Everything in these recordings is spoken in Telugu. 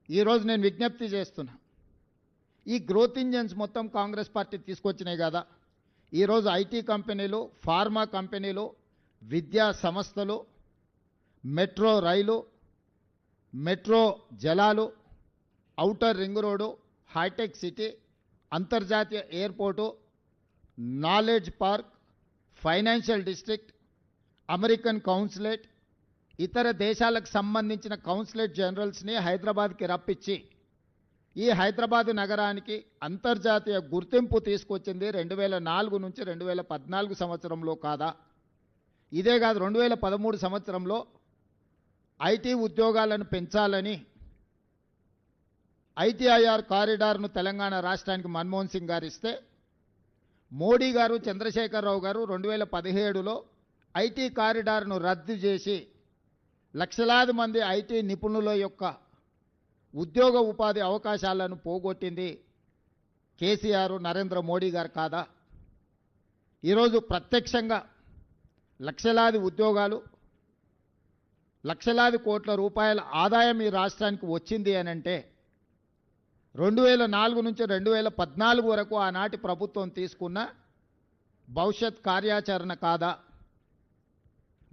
ఈరోజు నేను విజ్ఞప్తి చేస్తున్నా, ఈ గ్రోత్ ఇంజన్స్ మొత్తం కాంగ్రెస్ పార్టీ తీసుకొచ్చినాయి కదా. ఈరోజు ఐటీ కంపెనీలు, ఫార్మా కంపెనీలు, విద్యా సంస్థలు, మెట్రో రైలు, మెట్రో జలాలు, outer ring road, hitech city, అంతర్జాతీయ airport, knowledge park, financial district, American consulate, ఇతర దేశాలకు సంబంధించిన కౌన్సిలేట్ జనరల్స్ని హైదరాబాద్కి రప్పించి ఈ హైదరాబాదు నగరానికి అంతర్జాతీయ గుర్తింపు తీసుకొచ్చింది 2004 నుంచి 2014 సంవత్సరంలో కాదా? ఇదే కాదు, 2013 సంవత్సరంలో ఐటీ ఉద్యోగాలను పెంచాలని ఐటీఐఆర్ కారిడార్ను తెలంగాణ రాష్ట్రానికి మన్మోహన్ సింగ్ గారు ఇస్తే, మోడీ గారు, చంద్రశేఖరరావు గారు 2017లో ఐటీ కారిడార్ను రద్దు చేసి లక్షలాది మంది ఐటీ నిపుణుల యొక్క ఉద్యోగ ఉపాధి అవకాశాలను పోగొట్టింది కేసీఆర్, నరేంద్ర మోడీ గారు కాదా? ఈరోజు ప్రత్యక్షంగా లక్షలాది ఉద్యోగాలు, లక్షలాది కోట్ల రూపాయల ఆదాయం ఈ రాష్ట్రానికి వచ్చింది అని అంటే 2004 నుంచి 2014 వరకు ఆనాటి ప్రభుత్వం తీసుకున్న భవిష్యత్ కార్యాచరణ కాదా?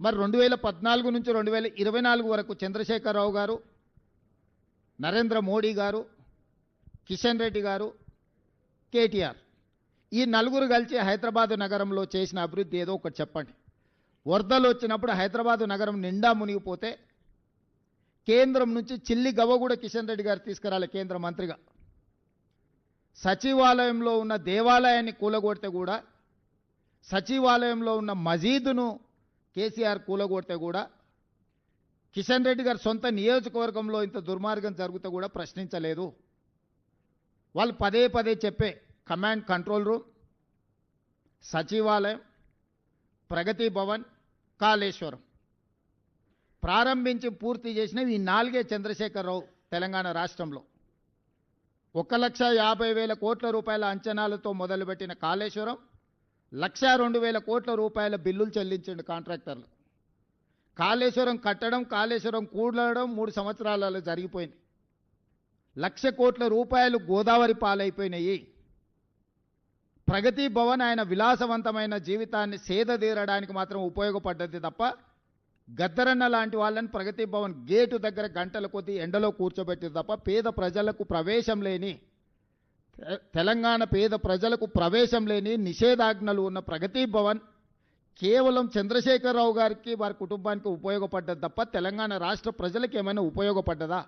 మరి 2014 నుంచి 2024 వరకు చంద్రశేఖరరావు గారు, నరేంద్ర మోడీ గారు, కిషన్ రెడ్డి గారు, కేటీఆర్, ఈ నలుగురు కలిసి హైదరాబాదు నగరంలో చేసిన అభివృద్ధి ఏదో ఒకటి చెప్పండి. వరదలు వచ్చినప్పుడు హైదరాబాదు నగరం నిండా మునిగిపోతే కేంద్రం నుంచి చిల్లి గవ్వ కూడా కిషన్ రెడ్డి గారు తీసుకురాలి కేంద్ర మంత్రిగా. సచివాలయంలో ఉన్న దేవాలయాన్ని కూలగొడితే కూడా, సచివాలయంలో ఉన్న మసీదును కేసీఆర్ కూలగొడితే కూడా, కిషన్ రెడ్డి గారు సొంత నియోజకవర్గంలో ఇంత దుర్మార్గం జరుగుతూ కూడా ప్రశ్నించలేదు. వాళ్ళు పదే పదే చెప్పే కమాండ్ కంట్రోల్ రూమ్, సచివాలయం, ప్రగతి భవన్, కాళేశ్వరం ప్రారంభించి పూర్తి చేసినవి ఈ 4 చంద్రశేఖరరావు తెలంగాణ రాష్ట్రంలో. 1,50,000 కోట్ల రూపాయల అంచనాలతో మొదలుపెట్టిన కాళేశ్వరం 1,02,000 కోట్ల రూపాయల బిల్లులు చెల్లించండి కాంట్రాక్టర్లు. కాళేశ్వరం కట్టడం, కాళేశ్వరం కూడడం 3 సంవత్సరాలలో జరిగిపోయింది. 1,00,000 కోట్ల రూపాయలు గోదావరి పాలైపోయినాయి. ప్రగతి భవన్ ఆయన విలాసవంతమైన జీవితాన్ని సేదతీరడానికి మాత్రం ఉపయోగపడ్డది తప్ప, గద్దరన్న లాంటి వాళ్ళని ప్రగతి భవన్ గేటు దగ్గర గంటల కొద్దీ ఎండలో కూర్చోబెట్టింది తప్ప, పేద ప్రజలకు ప్రవేశం లేని, తెలంగాణ పేద ప్రజలకు ప్రవేశం లేని నిషేధాజ్ఞలు ఉన్న ప్రగతి భవన్ కేవలం చంద్రశేఖరరావు గారికి, వారి కుటుంబానికి ఉపయోగపడ్డది తప్ప తెలంగాణ రాష్ట్ర ప్రజలకు ఏమైనా ఉపయోగపడ్డదా?